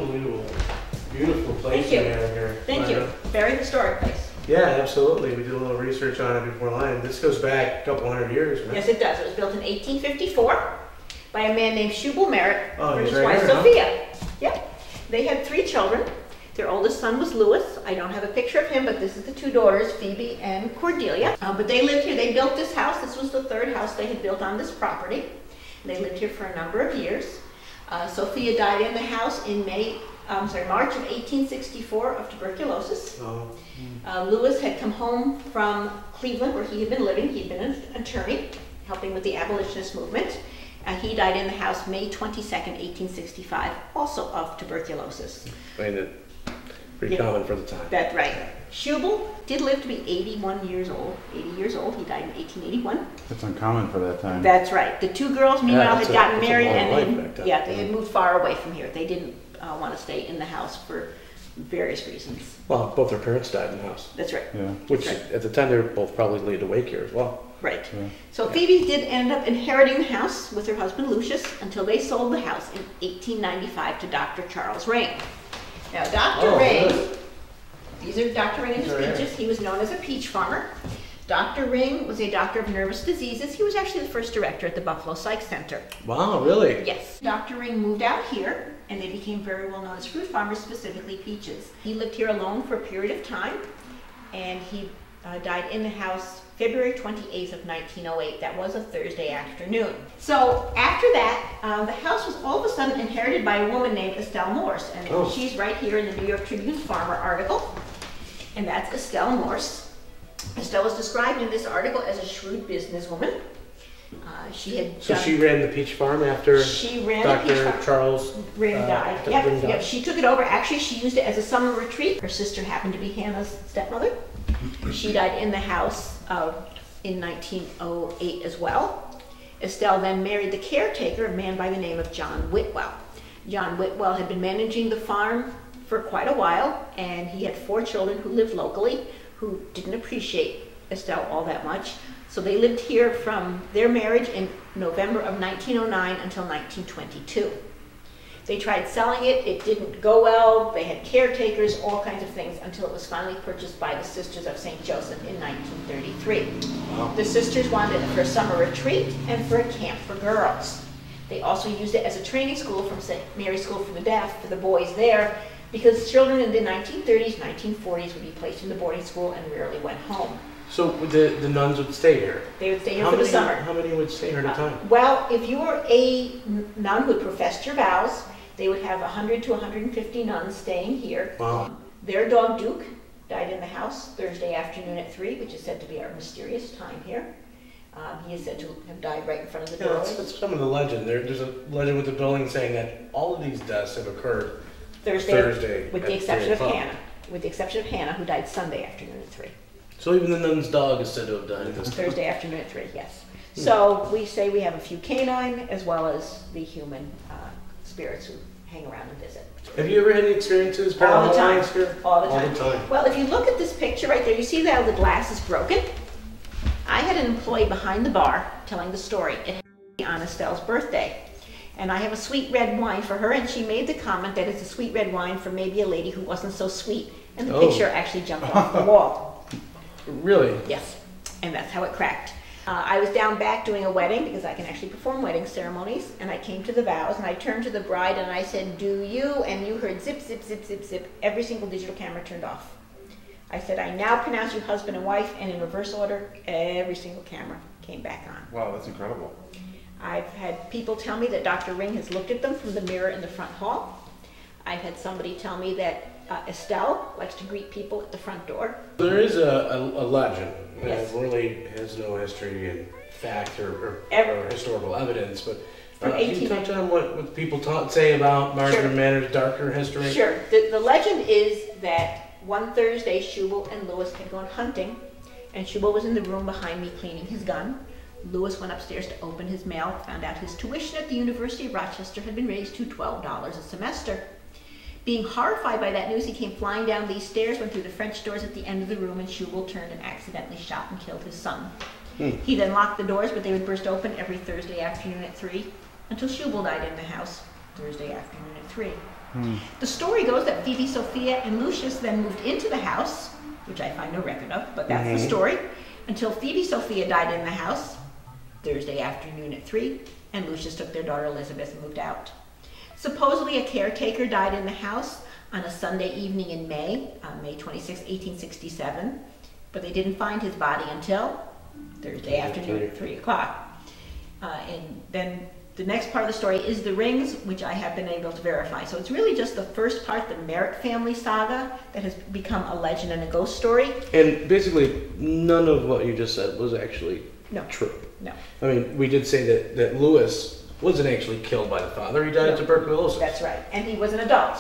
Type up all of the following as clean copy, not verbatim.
Unbelievable. Beautiful place. Thank you. Here. Thank you. Very historic place. Yeah, absolutely. We did a little research on it before line. This goes back a couple hundred years, right? Yes, it does. It was built in 1854 by a man named G.W.N.Y.P.S and his right wife here, Sophia. Huh? Yep. They had 3 children. Their oldest son was Louis. I don't have a picture of him, but this is the 2 daughters, Phoebe and Cordelia. But they lived here. They built this house. This was the 3rd house they had built on this property. They lived here for a number of years. Sophia died in the house in March of 1864 of tuberculosis. Oh. Louis had come home from Cleveland, where he had been living. He'd been an attorney, helping with the abolitionist movement. He died in the house May 22nd, 1865, also of tuberculosis. Pretty common for the time. That's right. G.W.N.Y.P did live to be 81 years old. 80 years old. He died in 1881. That's uncommon for that time. That's right. The 2 girls, meanwhile, had gotten married, and they had moved far away from here. They didn't want to stay in the house for various reasons. Well, both their parents died in the house. That's right. Yeah. Which, That's right. at the time, they were both probably laid awake here as well. Right. Yeah. So Phoebe did end up inheriting the house with her husband Lucius until they sold the house in 1895 to Dr. Charles Ring. Now, Dr. Ring, really? These are Dr. Ring and his peaches. He was known as a peach farmer. Dr. Ring was a doctor of nervous diseases. He was actually the first director at the Buffalo Psych Center. Wow, really? Yes. Dr. Ring moved out here, and they became very well known as fruit farmers, specifically peaches. He lived here alone for a period of time, and he died in the house February 28th of 1908. That was a Thursday afternoon. So after that, the house was all of a sudden inherited by a woman named Estelle Morse, and she's right here in the New York Tribune Farmer article, and that's Estelle Morse. Estelle was described in this article as a shrewd businesswoman. She ran the peach farm after she ran the peach farm. Dr. Charles Ring died. Yep. She took it over. Actually, she used it as a summer retreat. Her sister happened to be Hannah's stepmother. She died in the house in 1908 as well. Estelle then married the caretaker, a man by the name of John Whitwell. John Whitwell had been managing the farm for quite a while, and he had 4 children who lived locally who didn't appreciate Estelle all that much. So they lived here from their marriage in November of 1909 until 1922. They tried selling it, it didn't go well, they had caretakers, all kinds of things, until it was finally purchased by the Sisters of St. Joseph in 1933. Wow. The sisters wanted it for a summer retreat and for a camp for girls. They also used it as a training school from St. Mary's School for the Deaf for the boys there, because children in the 1930s, 1940s would be placed in the boarding school and rarely went home. So the nuns would stay here? They would stay here for the summer. How many would stay here at a time? Well, if you were a nun who had professed your vows, they would have 100 to 150 nuns staying here. Wow. Their dog Duke died in the house Thursday afternoon at 3, which is said to be our mysterious time here. He is said to have died right in front of the doorway. That's some of the legend. There's a legend with the building saying that all of these deaths have occurred Thursday with the exception of Hannah. With the exception of Hannah, who died Sunday afternoon at 3. So even the nun's dog is said to have died this Thursday afternoon at 3, yes. So we say we have a few canine as well as the human spirits who hang around and visit. Have you ever had any experiences? All the time. All the time. Well, if you look at this picture right there, you see that the glass is broken. I had an employee behind the bar telling the story. It happened on Estelle's birthday. And I have a sweet red wine for her, and she made the comment that it's a sweet red wine for maybe a lady who wasn't so sweet. And the picture actually jumped off the wall. Really? Yes. And that's how it cracked. I was down back doing a wedding, because I can actually perform wedding ceremonies, and I came to the vows, and I turned to the bride and I said, "Do you?" And you heard zip, zip, zip, zip, zip. Every single digital camera turned off. I said, "I now pronounce you husband and wife," and in reverse order, every single camera came back on. Wow, that's incredible. I've had people tell me that Dr. Ring has looked at them from the mirror in the front hall. I've had somebody tell me that Estelle likes to greet people at the front door. There is a legend. Yes. It really has no history and fact or historical evidence, but can you touch on what people say about Marjim Manor's darker history? Sure. The legend is that one Thursday, G.W.N.Y.P and Louis had gone hunting, and G.W.N.Y.P was in the room behind me cleaning his gun. Louis went upstairs to open his mail, found out his tuition at the University of Rochester had been raised to $12 a semester. Being horrified by that news, he came flying down these stairs, went through the French doors at the end of the room, and G.W.N.Y.P turned and accidentally shot and killed his son. He then locked the doors, but they would burst open every Thursday afternoon at 3, until G.W.N.Y.P died in the house Thursday afternoon at 3. The story goes that Phoebe, Sophia, and Lucius then moved into the house, which I find no record of, but that's the story, until Phoebe, Sophia died in the house Thursday afternoon at 3, and Lucius took their daughter Elizabeth and moved out. Supposedly a caretaker died in the house on a Sunday evening in May, May 26, 1867, but they didn't find his body until Thursday afternoon at 3 o'clock. And then the next part of the story is the rings, which I have been able to verify. So it's really just the first part, the Merrit family saga, that has become a legend and a ghost story. And basically, none of what you just said was actually true. No. I mean, we did say that Lewis wasn't actually killed by the father. He died of tuberculosis. That's right. And he was an adult.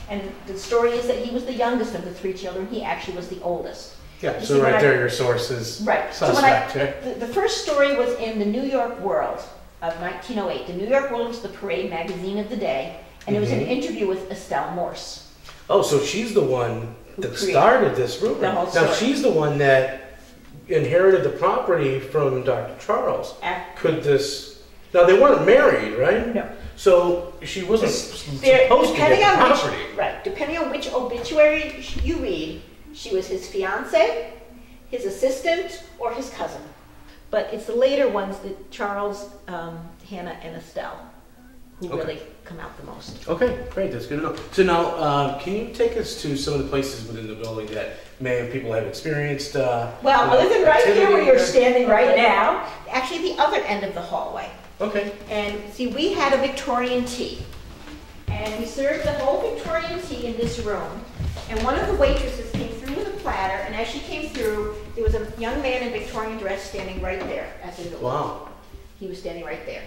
And the story is that he was the youngest of the 3 children. He actually was the oldest. Yeah, so right there your source is suspect. So the first story was in the New York World of 1908. The New York World was the parade magazine of the day, and it was an interview with Estelle Morse. Oh, so she's the one that started this rumor. Now she's the one that inherited the property from Dr. Charles. Could this... Now they weren't married, right? No. So she wasn't supposed to get the property. Right. Depending on which obituary you read, she was his fiance, his assistant, or his cousin. But it's the later ones that Charles, Hannah, and Estelle who really come out the most. Okay, great. That's good to know. So now, can you take us to some of the places within the building that people have experienced? Well, other than right here where you're standing right now, actually the other end of the hallway. Okay. And see, we had a Victorian tea. And we served the whole Victorian tea in this room. And one of the waitresses came through with a platter, and as she came through, there was a young man in Victorian dress standing right there at the door. Wow. He was standing right there.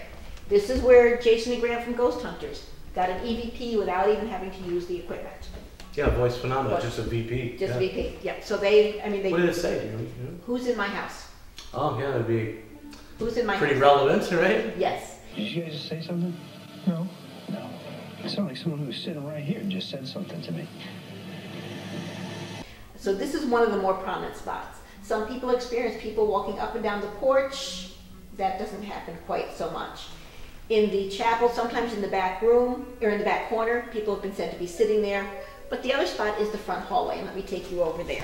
This is where Jason and Graham from Ghost Hunters got an EVP without even having to use the equipment. Yeah, voice phenomenal, just a VP. Just VP, yeah. So they. What did it say? Who's in my house? Oh, yeah, that'd be Who's in my pretty house? relevant, right? Yes. Did you guys say something? No. No. It sounded like someone who was sitting right here just said something to me. So this is one of the more prominent spots. Some people experience people walking up and down the porch. That doesn't happen quite so much. In the chapel, sometimes in the back room, or in the back corner, people have been said to be sitting there. But the other spot is the front hallway, and let me take you over there.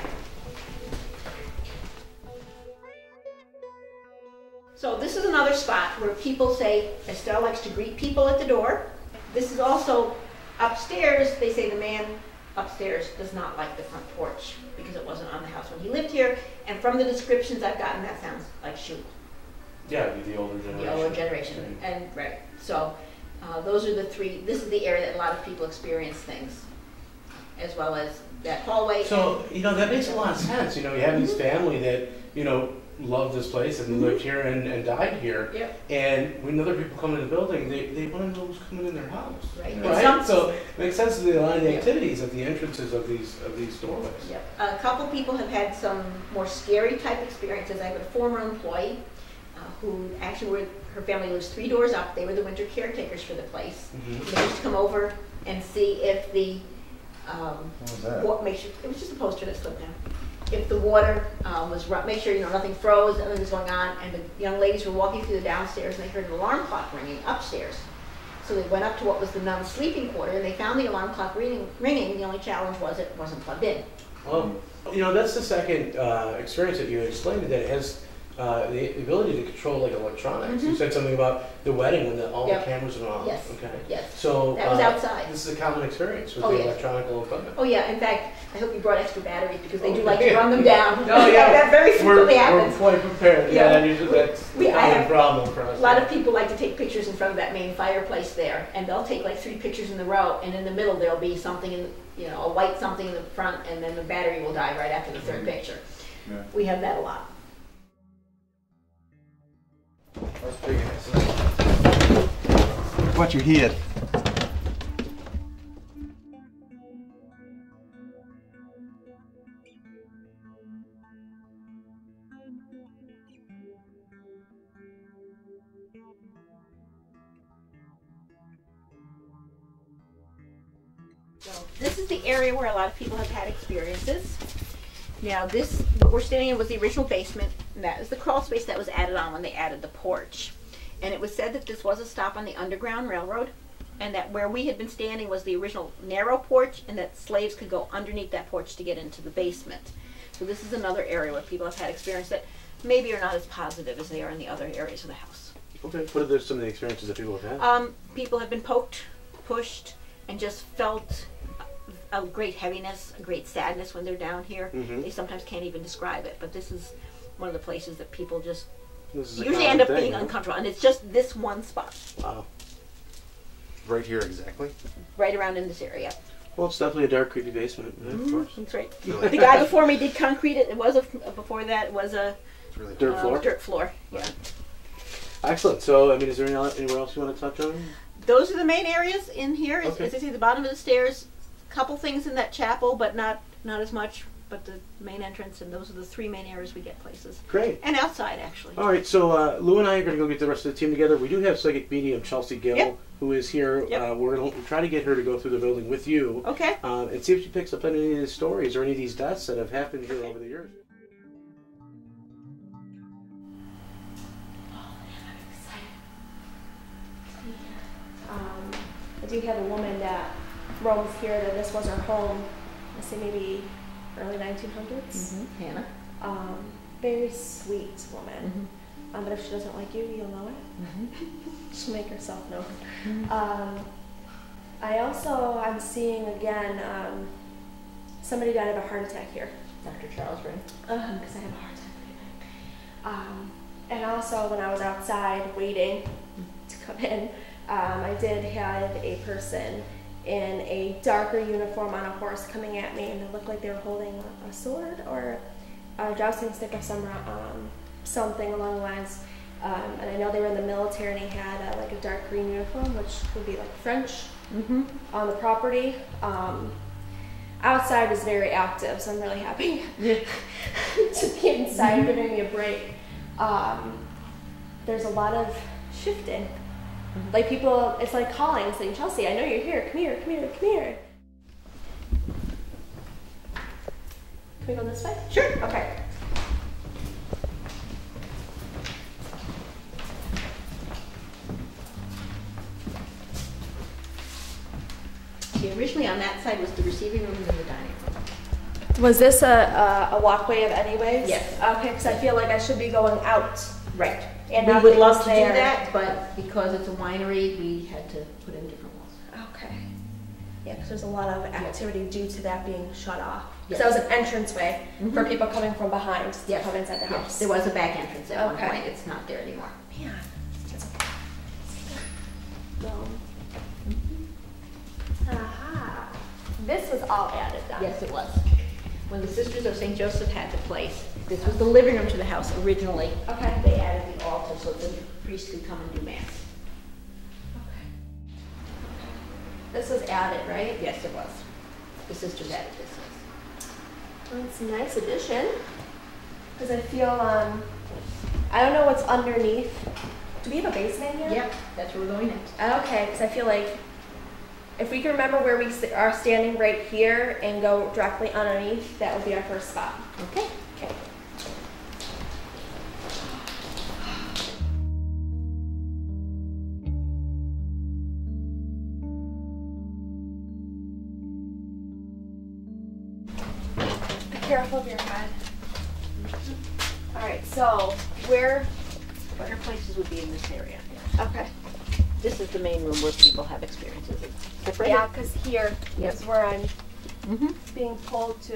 So this is another spot where people say Estelle likes to greet people at the door. This is also upstairs. They say the man upstairs does not like the front porch because it wasn't on the house when he lived here. And from the descriptions I've gotten, that sounds like Shula. Yeah, it'd be the older generation. The older generation, and right. So those are the 3. This is the area that a lot of people experience things, as well as that hallway. So that makes a lot of sense. You have this family that loved this place and lived here and died here. Yep. And when other people come into the building, they want to know who's coming in their house. Right. So it makes sense to the line of the activities at the entrances of these doorways. Yep. A couple people have had some more scary type experiences. I have a former employee who actually her family lives 3 doors up. They were the winter caretakers for the place. They used to come over and see if the it was just a poster that slipped down. If the water was make sure nothing froze, nothing was going on, and the young ladies were walking through the downstairs and they heard an alarm clock ringing upstairs. So they went up to what was the nun's sleeping quarter and they found the alarm clock ringing. The only challenge was it wasn't plugged in. Well, that's the second experience that you explained that it has the ability to control electronics. You said something about the wedding when all the cameras were on. Yes. Okay. Yes. So that was outside. This is a common experience with the electronic equipment. Oh yeah. In fact, I hope you brought extra batteries because they do like to run them down. Oh yeah. That very frequently happens. We're quite prepared. Yeah. That's a common problem for us. A lot of people like to take pictures in front of that main fireplace there, and they'll take 3 pictures in a row, and in the middle there'll be something in a white something in the front, and then the battery will die right after the 3rd picture. Yeah. We have that a lot. Watch your head. So this is the area where a lot of people have had experiences. Now what we're standing in was the original basement, and that is the crawl space that was added on when they added the porch. And it was said that this was a stop on the Underground Railroad, and that where we had been standing was the original narrow porch, and that slaves could go underneath that porch to get into the basement. So this is another area where people have had experience that maybe are not as positive as they are in the other areas of the house. Okay, what are some of the experiences that people have had? People have been poked, pushed, and just felt a great heaviness, a great sadness when they're down here. They sometimes can't even describe it, but this is one of the places that people just usually end up being uncomfortable, and it's just this one spot. Wow. Right here, exactly? Right around in this area. Well, it's definitely a dark, creepy basement. Yeah, of course. That's right. The guy before me did concrete it. It was before that it was a really dirt floor. Dirt floor. Yeah. Excellent. So, I mean, is there anywhere else you want to touch on? Those are the main areas in here. Okay. As I see, the bottom of the stairs, a couple things in that chapel, but not as much. But the main entrance, and those are the three main areas we get places. Great. And outside, actually. All right, so Lou and I are going to go get the rest of the team together. We do have psychic medium Chelsea Gill, who is here. We're going to try to get her to go through the building with you. Okay. And see if she picks up any of these stories or any of these deaths that have happened here over the years. I do have a woman that roams here that this was her home. I say maybe early 1900s. Hannah. Very sweet woman. But if she doesn't like you, you'll know it. She'll make herself known. I'm seeing again, somebody died of a heart attack here. Dr. Charles, right? Because I have a heart attack. And also when I was outside waiting to come in, I did have a person in a darker uniform on a horse coming at me, and it looked like they were holding a sword or a jousting stick of something along the lines. And I know they were in the military, and he had like a dark green uniform, which would be like French on the property. Outside is very active, so I'm really happy to be inside, giving me a break. There's a lot of shifting. Like people, it's like calling, saying, Chelsea, I know you're here. Come here, come here, come here. Can we go this way? Sure. Okay. See, originally on that side was the receiving room and then the dining room. Was this a walkway of anyways? Yes. Okay, because I feel like I should be going out. Right. And we would love to do there. that, but because it's a winery, we had to put in different walls. Okay. Yeah, because there's a lot of activity due to that being shut off. Yes. So that was an entranceway for people coming from behind to come inside the house. Yes, there was a back entrance at one point. It's not there anymore. Man, that's okay. Aha. This was all added then. Yes, it was. When the Sisters of St. Joseph had the place, this was the living room to the house originally. Okay. They added the altar so the priest could come and do mass. Okay. This was added, right? Yes, it was. The Sisters added this. Well, it's a nice addition. Because I feel, I don't know what's underneath. Do we have a basement here? Yep, that's where we're going next. Okay, because I feel like if we can remember where we are standing right here and go directly underneath, that would be our first spot. Okay. Okay. Be careful of your head. All right, so Better places would be in this area. okay. This is the main room where people have experiences. Yeah, because here is where I'm being pulled to.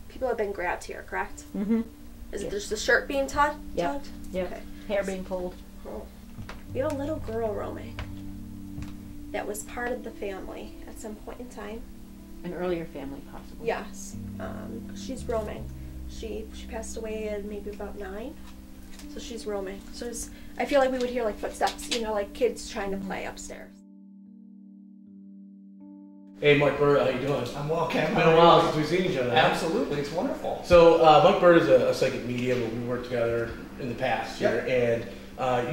People have been grabbed here, correct? Is it just the shirt being tugged? Yep. Okay. Hair being pulled. Oh. We have a little girl roaming that was part of the family at some point in time. An earlier family, possibly. Yes. She's roaming. She passed away at maybe about 9. So she's roaming. So I feel like we would hear like footsteps, like kids trying to play upstairs. Hey, Mike Berta, how you doing? I'm well, Ken. It's been a while since we've seen each other. Absolutely, it's wonderful. So, Mike Berta is a psychic medium, and we worked together in the past here, and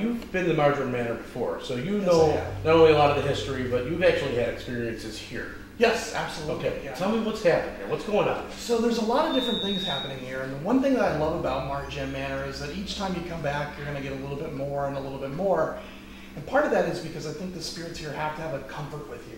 you've been to the Marjim Manor before, so you know not only a lot of the history, but you've actually had experiences here. Yes, absolutely. Okay, yeah. tell me what's happening here. What's going on? So there's a lot of different things happening here, and the one thing that I love about Marjim Manor is that each time you come back, you're going to get a little bit more and a little bit more. And part of that is because I think the spirits here have to have a comfort with you.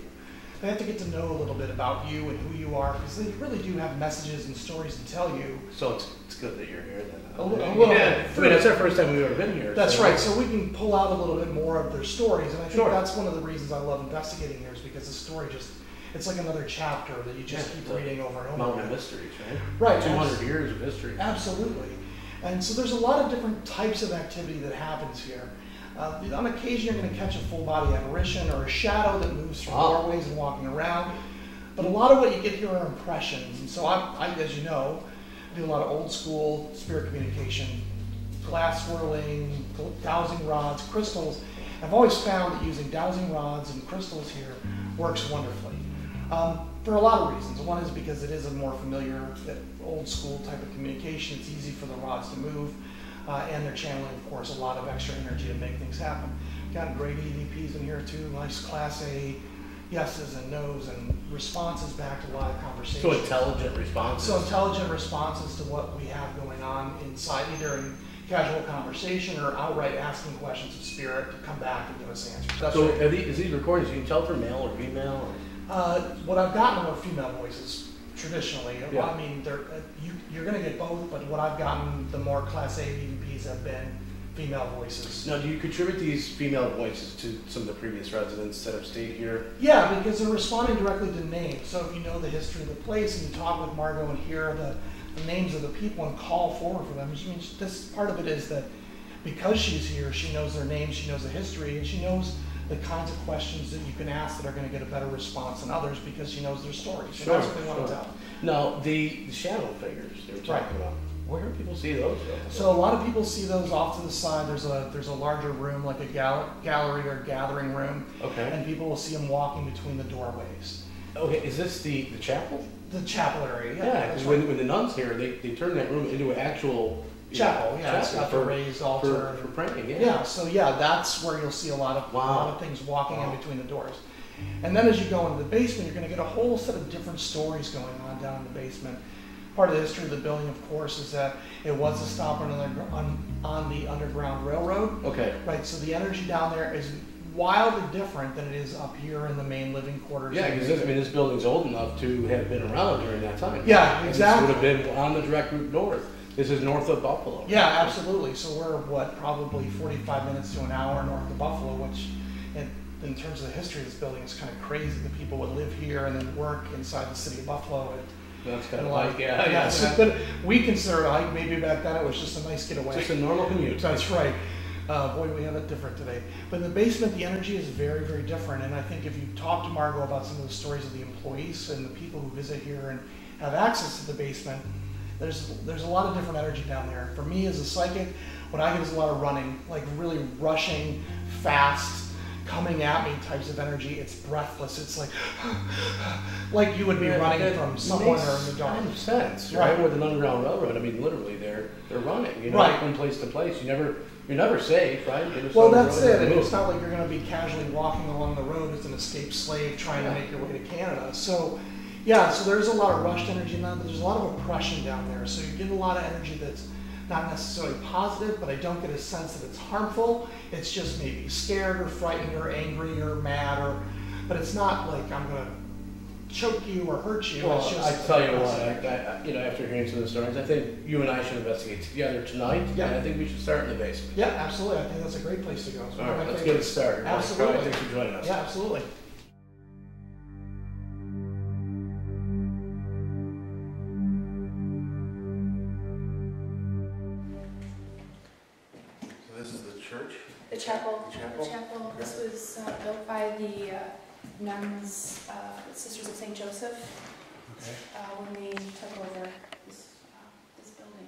They have to get to know a little bit about you and who you are, because they really do have messages and stories to tell you. So it's good that you're here then. A little yeah. bit. I mean, that's our first time we've ever been here. That's so. right. So we can pull out a little bit more of their stories, and I think Sure. that's one of the reasons I love investigating here, is because the story it's like another chapter that you just keep reading over and over Mountain again. of mysteries, right? Right. 200 years of history. Absolutely. And so there's a lot of different types of activity that happens here. On occasion, you're going to catch a full-body apparition or a shadow that moves through doorways and walking around. But a lot of what you get here are impressions. And so I, as you know, do a lot of old-school spirit communication, glass swirling, dowsing rods, crystals. I've always found that using dowsing rods and crystals here works wonderfully. For a lot of reasons. One is because it is a more familiar, old-school type of communication. It's easy for the rods to move. And they're channeling, of course, a lot of extra energy to make things happen. Got great EVPs in here too, nice Class A yeses and nos and responses back to live conversations. So intelligent responses. So intelligent responses to what we have going on inside, either in casual conversation or outright asking questions of spirit to come back and give us answers. That's so right. is these recordings, you can tell if they're male or female? Or? What I've gotten are female voices. Traditionally, Yeah. I mean, you're going to get both, but what I've gotten, the more Class A EVPs have been female voices. Now, do you contribute these female voices to some of the previous residents that have stayed here? Yeah, because they're responding directly to names. So if you know the history of the place and you talk with Margot and hear the names of the people and call forward for them, I mean, this part of it is that because she's here, she knows their names, she knows the history, and she knows the kinds of questions that you can ask that are going to get a better response than others because she knows their stories. So that's what they want to tell. Now, the shadow figures they were talking about, where do people see those? So a lot of people see those off to the side. There's a larger room, like a gallery or gathering room. Okay. And people will see them walking between the doorways. Okay, is this the chapel? The chapel area, yeah. Yeah, because when the nuns here, they turn that room into an actual chapel, yeah. It's got the raised altar. For praying, yeah. Yeah, so yeah, that's where you'll see a lot of things walking in between the doors. And then as you go into the basement, you're going to get a whole set of different stories going on down in the basement. Part of the history of the building, of course, is that it was a stop on the Underground Railroad. Okay. Right, so the energy down there is wildly different than it is up here in the main living quarters. Yeah, because this building's old enough to have been around during that time. Yeah, exactly. This would have been on the direct route north. This is north of Buffalo. Yeah, absolutely. So we're, probably 45 minutes to an hour north of Buffalo, which in terms of the history of this building is kind of crazy that people would live here and then work inside the city of Buffalo. That's kind of like, but we consider it, maybe back then it was just a nice getaway. Just a normal commute. That's right. Boy, we have it different today. But in the basement, the energy is very, very different. And I think if you talk to Margot about some of the stories of the employees and the people who visit here and have access to the basement, there's a lot of different energy down there. For me as a psychic, what I get is a lot of running, like really rushing, fast, coming at me types of energy. It's breathless. It's like you would be running from someone or in the dark. Makes sense, right? With an Underground Railroad, I mean, literally, they're running, right, from place to place. You're never safe, right? Well, that's it. And it's not like you're going to be casually walking along the road as an escaped slave trying to make your way to Canada. So, yeah, so there's a lot of rushed energy in that, but there's a lot of oppression down there. So you get a lot of energy that's not necessarily positive, but I don't get a sense that it's harmful. It's just maybe scared or frightened or angry or mad, but it's not like I'm going to choke you or hurt you. Well, it's just, I tell you what, after hearing some of the stories, I think you and I should investigate together tonight. Yeah. And I think we should start in the basement. Yeah, absolutely. I think that's a great place to go. All right, let's get it started. Absolutely. Thanks for joining us. Yeah, absolutely. The chapel. The chapel. This was built by the nuns, Sisters of St. Joseph, when we took over this building.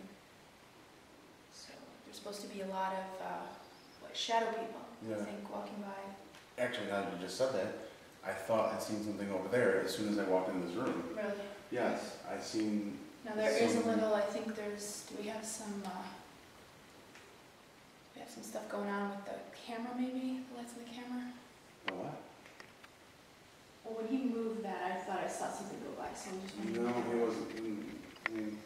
So there's supposed to be a lot of shadow people, I think, walking by. Actually, now that you just said that, I thought I'd seen something over there as soon as I walked in this room. Really? Yes, I seen. Now there is a little. I think there's. Do we have some? We have some stuff going on with the camera, maybe? The lights on the camera? The what? Well, when he moved that, I thought I saw something go by, so I'm just No, wondering. he wasn't. I mean,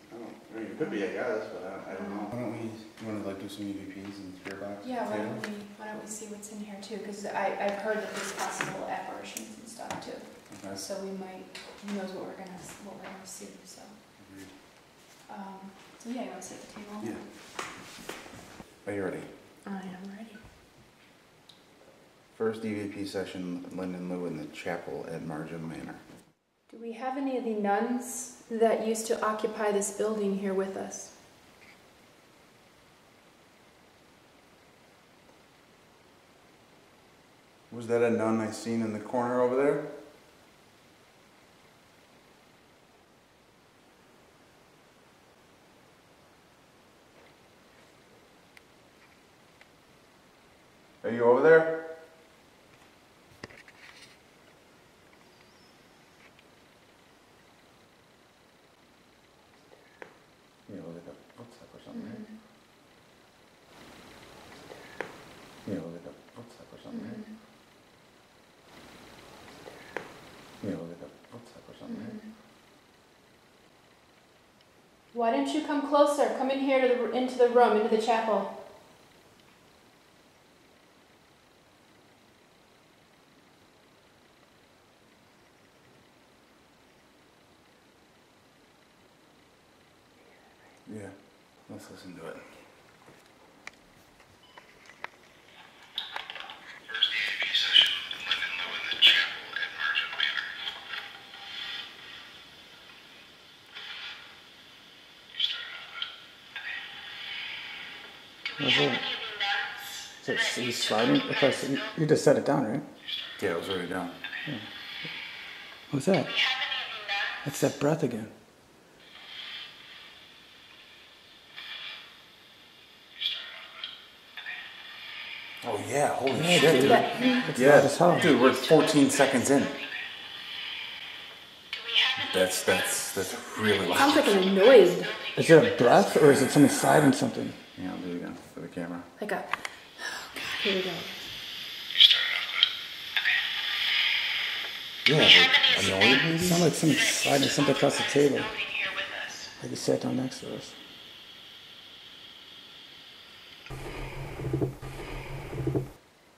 it could be, I guess, but I don't know. Why don't we, you want to like do some EVPs and spirit box? Yeah, why don't we see what's in here too? Because I've heard that there's possible apparitions and stuff too. Okay. So we might, who knows what we're gonna see. So, Agreed. so yeah, you want to sit at the table? Yeah. Are you ready? I am ready. First EVP session, Lyndon Lou in the chapel at Marjim Manor. Do we have any of the nuns that used to occupy this building here with us? Was that a nun I seen in the corner over there? Are you over there? You know, look at the footstep or something, right? You know, look at the footstep or something, right? You know, look at the footstep or something, right? Why don't you come closer? Come in here into the room, into the chapel. Yeah, let's listen to it. First EVP session in Lyndon Lou in the chapel at Marjim Manor. You started off with. Is he sliding? You just set it down, right? Yeah, it was already down. Yeah. What's that? That's that breath again. Oh yeah, holy Yeah, shit, dude. It's loud as hell. Dude, we're 14 seconds in. That's really loud. Sounds like an noise. Is it a breath or is it someone sliding something? Yeah, I'll do it again for the camera. Like a. Oh God, here we go. You started off with. Yeah, like annoyed maybe? It sounds like someone sliding something across the table. Like he sat down next to us.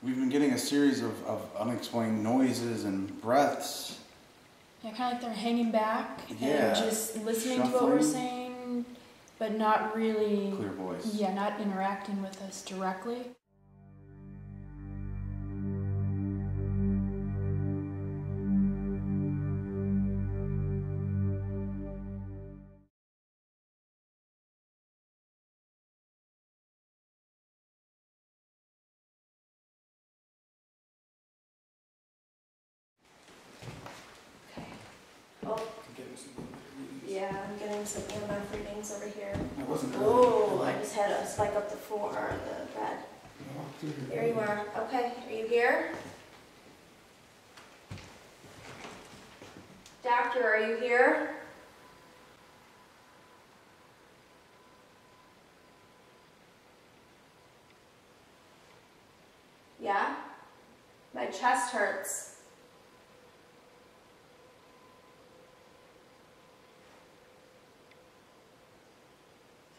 We've been getting a series of unexplained noises and breaths. Yeah, kind of like they're hanging back Yeah. and just listening to what we're Shuffling. saying, but not really. Clear voice. Yeah, not interacting with us directly. Oh, yeah, I'm getting some EMF readings over here. I wasn't Oh, I just had a spike up the bed. There you are. Okay, are you here? Doctor, are you here? Yeah? My chest hurts.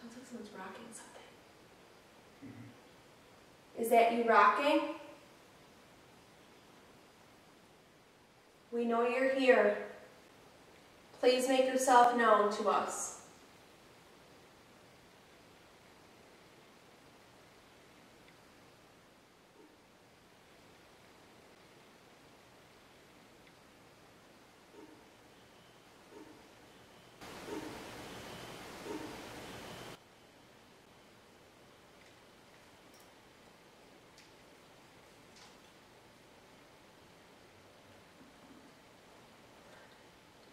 Sounds like someone's rocking something. Is that you rocking? We know you're here. Please make yourself known to us.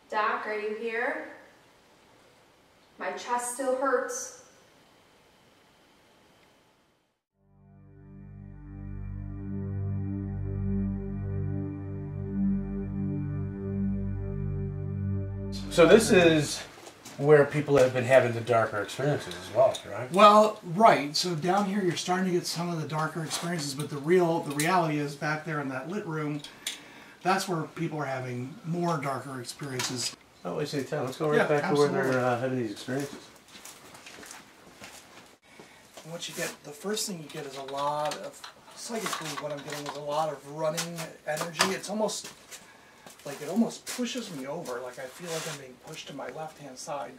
Doc, are you here? My chest still hurts. So this is where people have been having the darker experiences as well, right? Well, right. So down here, you're starting to get some of the darker experiences, but the reality is back there in that lit room, that's where people are having more darker experiences. Oh, wait, say time. Let's go right back to where they're having these experiences. And what you get, the first thing you get is a lot of, psychically what I'm getting is a lot of running energy. It's almost like it almost pushes me over. Like I feel like I'm being pushed to my left-hand side,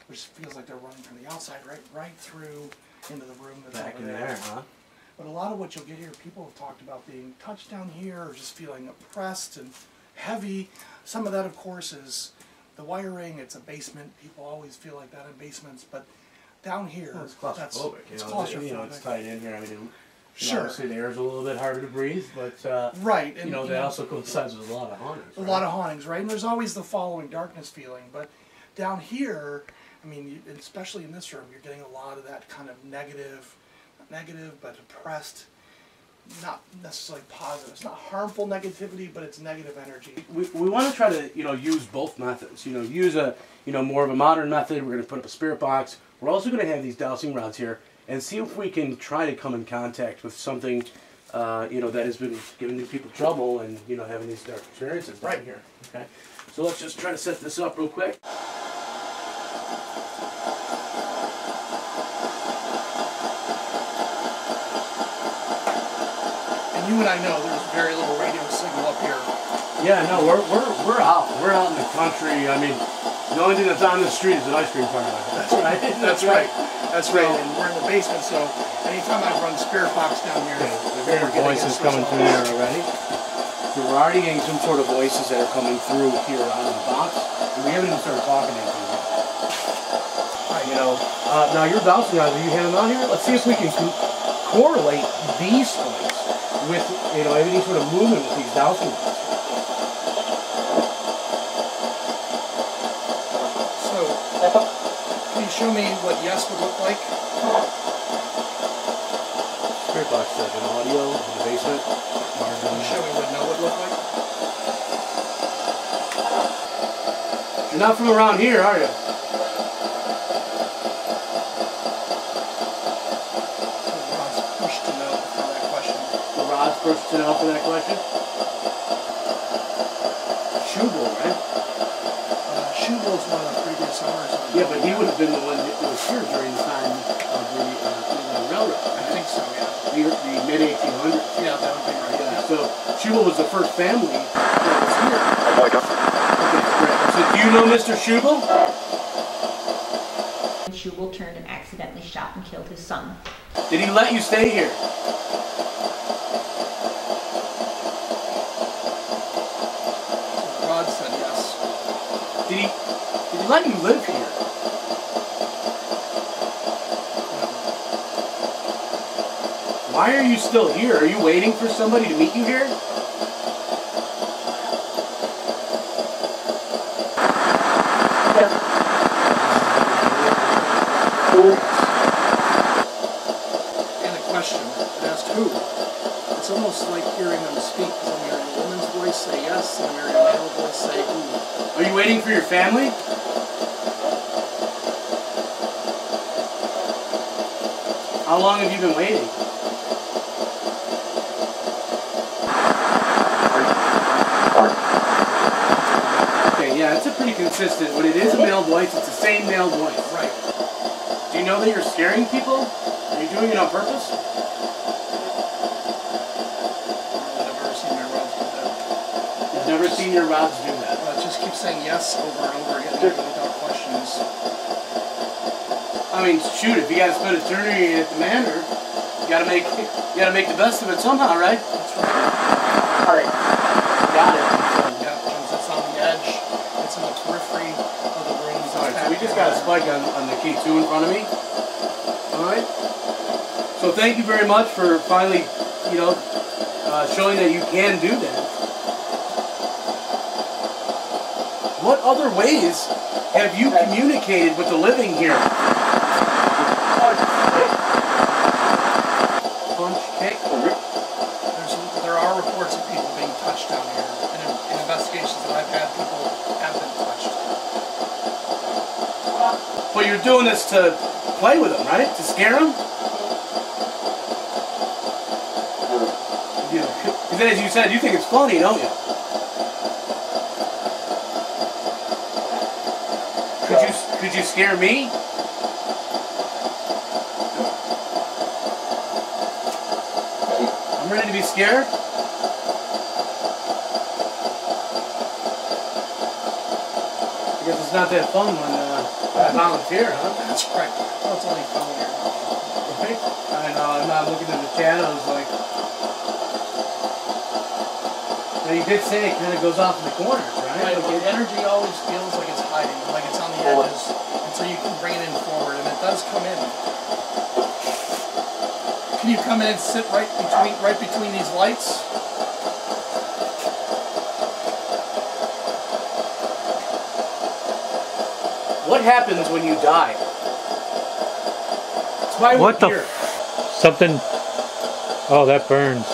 which feels like they're running from the outside right through into the room that's back over in there, huh? But a lot of what you'll get here, people have talked about being touched down here or just feeling oppressed and heavy. Some of that, of course, is the wiring. It's a basement. People always feel like that in basements, but down here, well, it's claustrophobic. It's claustrophobic. You know, it's tight in here. I mean, sure. Obviously, the air's a little bit harder to breathe, but right. And, you know, that also coincides with a lot of hauntings. A lot of hauntings, right? And there's always the following darkness feeling, but down here, I mean, especially in this room, you're getting a lot of that kind of negative, but oppressed, not necessarily positive. It's not harmful negativity, but it's negative energy. We want to try to, you know, use both methods. You know, use a, you know, more of a modern method. We're going to put up a spirit box. We're also going to have these dowsing rods here and see if we can try to come in contact with something, you know, that has been giving these people trouble and, you know, having these dark experiences down here. Okay, so let's just try to set this up real quick. You and I know there's very little radio signal up here. Yeah, no, we're out. We're out in the country. I mean, the only thing that's on the street is an ice cream parlor. That's right. That's right. That's right. And we're in the basement, so anytime I run spirit box down here, there are voices coming through there already. So we're already getting some sort of voices that are coming through here on the box, and we haven't even started talking to anything yet. You know, now your dowsing rods, you have them out here. Let's see if we can correlate these points with, you know, any sort of movement with these dowsing rods. So, can you show me what yes would look like? Spirit box says an audio in the basement. Can you show me what no would look like? You're not from around here, are you? First to know for that question? Shubel, right? Shubel is one of the previous owners. Yeah, but he would have been the one that was here during the time of the railroad. Right? I think so, yeah. The mid-1800s. Yeah, that would be right. Yeah. So Shubel was the first family that was here. Okay, great. So do you know Mr. Shubel? Shubel turned and accidentally shot and killed his son. Did he let you stay here? Rod said yes. Did he let you live here? Why are you still here? Are you waiting for somebody to meet you here? And a question. It asked who? It's almost like hearing them speak, because I'm hearing a woman's voice say yes, and I'm hearing a male voice say who. Are you waiting for your family? How long have you been waiting? Okay, yeah, it's a pretty consistent. When it is a male voice, it's the same male voice. Right. Do you know that you're scaring people? Are you doing it on purpose? I've never seen my rods do that. Never seen your rods do that. Just keep saying yes over and over again without questions. I mean, shoot, if you got to spend eternity at the manor, you gotta make the best of it somehow, right? That's right. All right. Got it. Yeah, because it's on the edge. It's in the periphery of the rooms. All right, so we just got a spike on the key 2 in front of me. All right. So thank you very much for finally, you know, showing that you can do that. What other ways have you communicated with the living here? Punch, kick. There are reports of people being touched down here, and in investigations that I've had, people have been touched. But you're doing this to play with them, right? To scare them? Because as you said, you think it's funny, don't you? Could you scare me? I'm ready to be scared. I guess it's not that fun when I volunteer, huh? That's right. Well, it's only fun when you're not. Right? I know, I'm not looking at the shadows like... Now you did say it kind of goes off in the corners, right? Right, the energy always feels like it's hiding, like it's on the edges, and so you can bring it in forward, and it does come in. Can you come in and sit right between these lights? What happens when you die? That's why we're here. Something... Oh, that burns.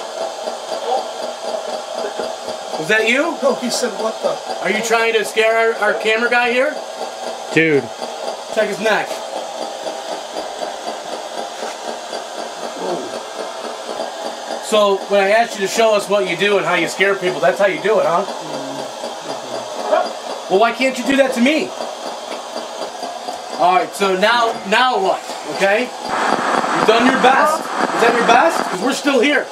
Was that you? No, he said what the... Are you trying to scare our camera guy here? Dude. Check his neck. So, when I asked you to show us what you do and how you scare people, that's how you do it, huh? Well, why can't you do that to me? Alright, so now what? Okay? You've done your best. Is that your best? Because we're still here.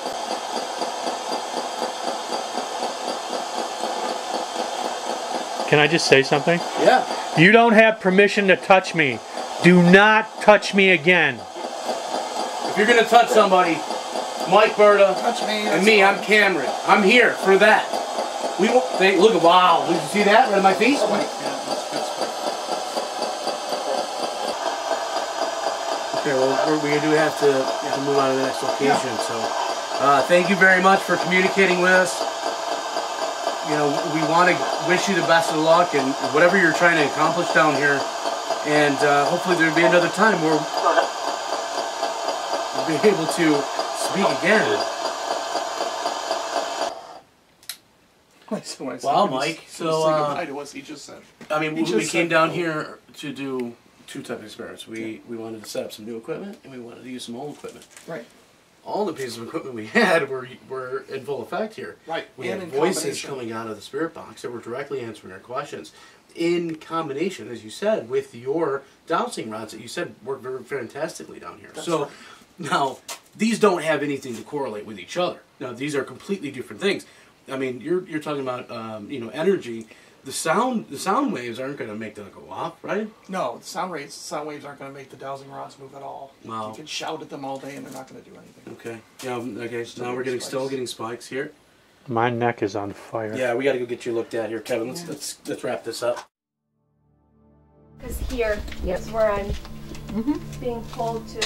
Can I just say something? Yeah. You don't have permission to touch me. Do not touch me again. If you're going to touch somebody, Mike Berta, and me, I'm Cameron. I'm here for that. We won't. Look at, wow. Did you see that right at my feet? Okay, well, we do have to move on to the next location. So, thank you very much for communicating with us. You know, we want to wish you the best of luck and whatever you're trying to accomplish down here. And hopefully there'll be another time where we'll be able to speak again. Wow, Mike. So, he just said. I mean, we came down here to do two types of experiments. We wanted to set up some new equipment and we wanted to use some old equipment. Right. All the pieces of equipment we had were in full effect here. Right. We had voices coming out of the spirit box that were directly answering our questions. In combination, as you said, with your dowsing rods that you said work very fantastically down here. So right. Now, these don't have anything to correlate with each other. Now, these are completely different things. I mean, you're talking about you know, energy. The sound waves aren't going to make that go off, right? No, the sound waves aren't going to make the dowsing rods move at all. Wow. You can shout at them all day and they're not going to do anything. Okay. Yeah. Okay. So now we're still getting spikes here. My neck is on fire. Yeah, we got to go get you looked at here, Kevin. Let's wrap this up. Because here is where I'm being pulled to.